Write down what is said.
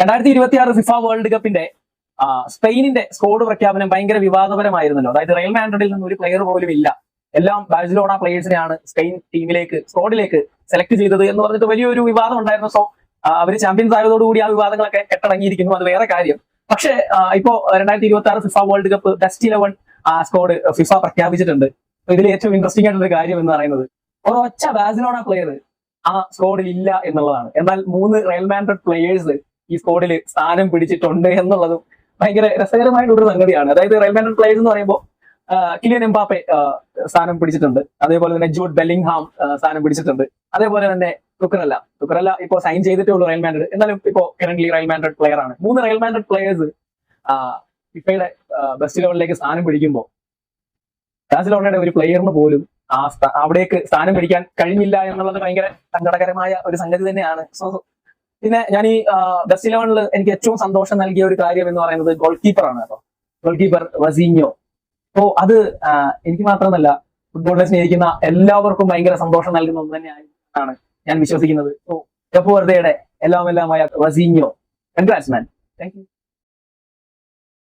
2026 FIFA world കപ്പിന്റെ സ്പെയിനിന്റെ squad പ്രഖ്യാപനം ഭയങ്കര വിവാദപരമായിരുന്നല്ലോ. അതായത് റയൽ മാഡ്രിഡിൽ നിന്ന് ഒരു പ്ലെയർ പോലും ഇല്ല, എല്ലാം ബാഴ്സലോണ പ്ലേയേഴ്സിനെയാണ് സ്പെയിൻ ടീമിലേക്ക് സ്ക്വാഡിലേക്ക് സെലക്ട് ചെയ്തത് എന്ന് പറഞ്ഞിട്ട് വലിയൊരു വിവാദം ഉണ്ടായിരുന്നു. സോ അവർ ചാമ്പ്യൻസ് ആയതോടുകൂടി ആ വിവാദങ്ങളൊക്കെ കെട്ടടങ്ങിയിരിക്കുന്നു, അത് വേറെ കാര്യം. പക്ഷേ ഇപ്പോ 2026 FIFA world cup best 11 squad FIFA പ്രഖ്യാപിച്ചിട്ടുണ്ട്. ഇതിൽ ഏറ്റവും ഇൻട്രസ്റ്റിംഗ് ആയിട്ടുള്ള ഒരു കാര്യം എന്ന് പറയുന്നത് ഒരൊറ്റ ബാഴ്സലോണ പ്ലെയർ ആ സ്ക്വാഡിൽ ഇല്ല എന്നുള്ളതാണ്. എന്നാൽ 3 റയൽ മാഡ്രിഡ് പ്ലെയേഴ്സ് ഈ സ്ക്വാഡിൽ സ്ഥാനം പിടിച്ചിട്ടുണ്ട് എന്നുള്ളതും ഭയങ്കര രസകരമായിട്ടുള്ള സംഗതിയാണ്. അതായത് റയൽ മാഡ്രിഡ് പ്ലെയേഴ്സ് എന്ന് പറയുമ്പോൾ കിലിയൻ എംബാപ്പെ സ്ഥാനം പിടിച്ചിട്ടുണ്ട്, അതേപോലെ തന്നെ ജൂഡ് ബെല്ലിംഗ്ഹാം സ്ഥാനം പിടിച്ചിട്ടുണ്ട്, അതേപോലെ തന്നെ കുക്കറല്ല ഇപ്പോൾ സൈൻ ചെയ്തിട്ടേ ഉള്ളൂ റയൽ മാഡ്രിഡ്, എന്നാലും ഇപ്പോൾ കറന്റ്ലി റയൽ മാഡ്രിഡ് പ്ലെയർ ആണ്. 3 റയൽ മാഡ്രിഡ് പ്ലെയേഴ്സ് ഫിഫയുടെ ബെസ്റ്റ് ലെവലിലേക്ക് സ്ഥാനം പിടിക്കുമ്പോൾ ബാഴ്സലോണയുടെ ഒരു പ്ലെയറിന് പോലും അവിടേക്ക് സ്ഥാനം പിടിക്കാൻ കഴിഞ്ഞില്ല എന്നുള്ളത് ഭയങ്കര സങ്കടകരമായ ഒരു സംഗതി തന്നെയാണ്. സോ പിന്നെ ഞാൻ ഈ ബെസ്റ്റ് 11 എനിക്ക് ഏറ്റവും സന്തോഷം നൽകിയ ഒരു കാര്യം എന്ന് പറയുന്നത് ഗോൾ കീപ്പറാണ് കേട്ടോ. ഗോൾ കീപ്പർ റസീഞ്ഞോ. അപ്പോ അത് എനിക്ക് മാത്രമല്ല, ഫുട്ബോളിനെ സ്നേഹിക്കുന്ന എല്ലാവർക്കും ഭയങ്കര സന്തോഷം നൽകുന്ന ഒന്ന് തന്നെയാണ് ഞാൻ വിശ്വസിക്കുന്നത്. സോ കപ്പ് വെറുതെയുടെ എല്ലാമായ റസീഞ്ഞോ, കൺഗ്രാറ്റ്സ് മാൻ. Thank U.